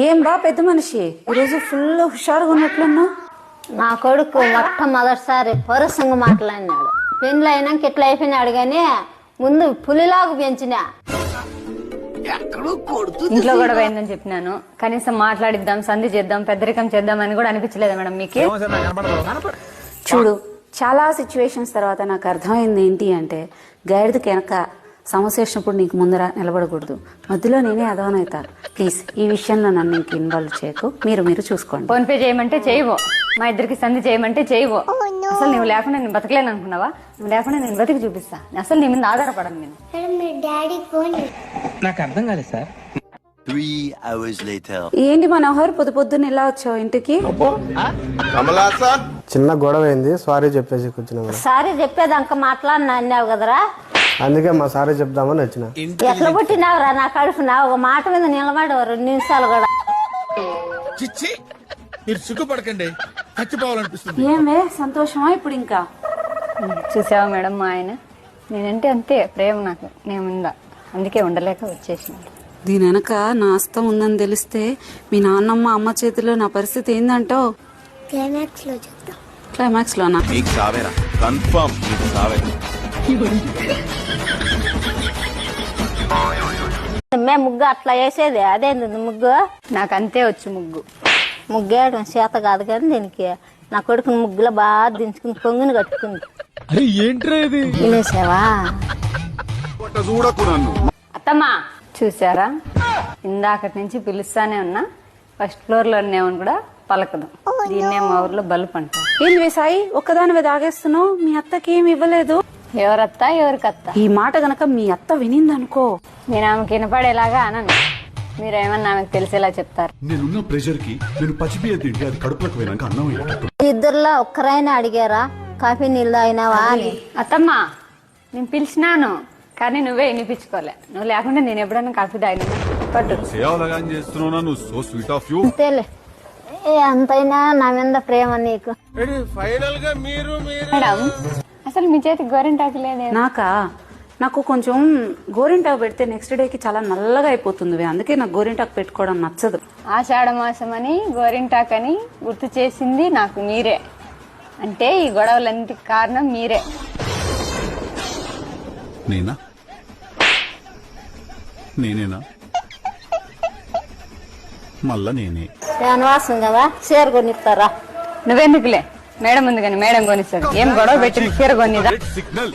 ఏం బా పెద్ద మనిషి ఈరోజు ఫుల్ హుషారుగా ఉన్నట్లున్నావు. నా కొడుకు మొట్టమొదటిసారి పరుసంగా మాట్లాడినాడు. పెళ్ళి అయినాక ఇట్లా అయిపోయినాడు కానీ ముందు పులిలాగా పెంచినా. ఇంట్లో కూడా పోయిందని చెప్పినాను. కనీసం మాట్లాడిద్దాం, సంధి చేద్దాం, పెద్దరికం చేద్దాం అని కూడా అనిపించలేదా మేడం మీకు? చూడు, చాలా సిచ్యువేషన్స్ తర్వాత నాకు అర్థమైంది ఏంటి అంటే, గాడిదకి వెనక సమస్య వచ్చినప్పుడు నీకు ముందర నిలబడకూడదు, మధ్యలో నేనే అదవనవుతా. ప్లీజ్ ఈ విషయంలో నన్ను ఇంక ఇన్వాల్వ్ చేయకు, మీరు చూసుకోండి. ఫోన్ పే చేయమంటే చేయవో, మా ఇద్దరికి సంధి చేయమంటే చేయవో. అసలు నువ్వు లేకుండా నేను బతకలేను అనుకున్నావా? నువ్వు లేకుండా నేను బతికి చూపిస్తా. అసలు నీ మీద ఆధారపడను నేను. నాకు అర్థం కాలేదు సార్. 3 hours later. ఏంటి మనోహర్, పొద్దున్న ఇలా వచ్చావు ఇంటికి? చిన్న గొడవ అయింది, సారీ చెప్పేసి కూర్చున్నా. సారీ చెప్పేదాక మాట్లాడినా అన్నావు కదరా, అందుకే మా సారీ చెప్దామని వచ్చిన. ఎట్లా పుట్టినావురా నా కడుపునా? ఒక మాట మీద నిలబడి 2 నిమిషాలు కూడా. చిచ్చి, మీరు సిగ్గుపడకండి, చచ్చిపోవాలనిపిస్తుంది. ఏమే సంతోషమా ఇప్పుడు? ఇంకా చూసావా మేడం, మా ఆయన నేనంటే అంతే ప్రేమ నాకు, నేను ఉందా, అందుకే ఉండలేక వచ్చేసిన. దీని వెనక నా అస్తం ఉందని తెలిస్తే మీ నాన్నమ్మ అమ్మ చేతిలో నా పరిస్థితి ఏందంటావు? క్లైమాక్స్ లోనా? నీకు సావేరా, కన్ఫర్మ్ నీకు సావే. మేము ముగ్గు అట్లా వేసేది అదేంది ముగ్గు? నాకు అంతే వచ్చు ముగ్గు. ముగ్గేయడం చేత కాదు కానీ దీనికి నా కొడుకుని ముగ్గులో బాగా దించుకుని పొంగుని కట్టుకుంది. వినేసావా? అత్తమ్మా చూసారా, ఇందాకటి నుంచి పిలుస్తానే ఉన్నా, ఫస్ట్ ఫ్లోర్ లో ఉన్నామని కూడా పలకదు. దీన్నే మా ఊర్లో బల్బ్ అంటారు. ఏంది సాయి ఒక్కదానివే తాగేస్తున్నావు? మీ అత్తకి ఏమి ఇవ్వలేదు? ఎవరత్త ఎవరికత్త? ఈ మాట గనక మీ అత్త వినిందనుకో, నేను ఆమెకి వినపడేలాగా అనను. మీరేమన్నా ఆమెకు తెలిసేలా చెప్తారు. నేనున్న ప్రెషర్ కి నేను పచ్చిపియ్య తింటే అది కడుపులకు పోయినాక అన్నం అయ్యేటట్టు. ఇద్దరులో ఒక్కరైనా అడిగారా కాఫీ నీళ్ళు అయినావా అని? అత్తమ్మా నేను పిలిచినాను కానీ నువ్వే వినిపించుకోలే. నువ్వు లేకుండా నేను ఎప్పుడైనా కాఫీ తాగినా? పట్టు. సేవలగా చేస్తున్నావు, నువ్వు సో స్వీట్ ఆఫ్ యూ. అంతేలే, అంతైనా నా మీద ప్రేమ నీకు. ఫైనల్ గా మీరు మేడం అసలు మీ చేతికి గోరింటాకు లేదే? నాకు కొంచెం గోరింటాకు పెడితే నెక్స్ట్ డేకి చాలా నల్లగా అయిపోతుంది, అందుకే నాకు గోరింటాకు పెట్టుకోవడం నచ్చదు. ఆషాఢ మాసం అని గోరింటాకు అని గుర్తు చేసింది నాకు మీరే. అంటే ఈ గొడవలన్నిటికి కారణం మీరే. నేనేనా? మళ్ళా నేనే. శ్రీనివాసం కదా, చీర కొనిస్తారా? నువ్వెందుకులే, మేడం ఉంది కానీ మేడం కొనిస్తాడు. ఏం గొడవ పెట్టింది, చీర కొనిదా? సిగ్నల్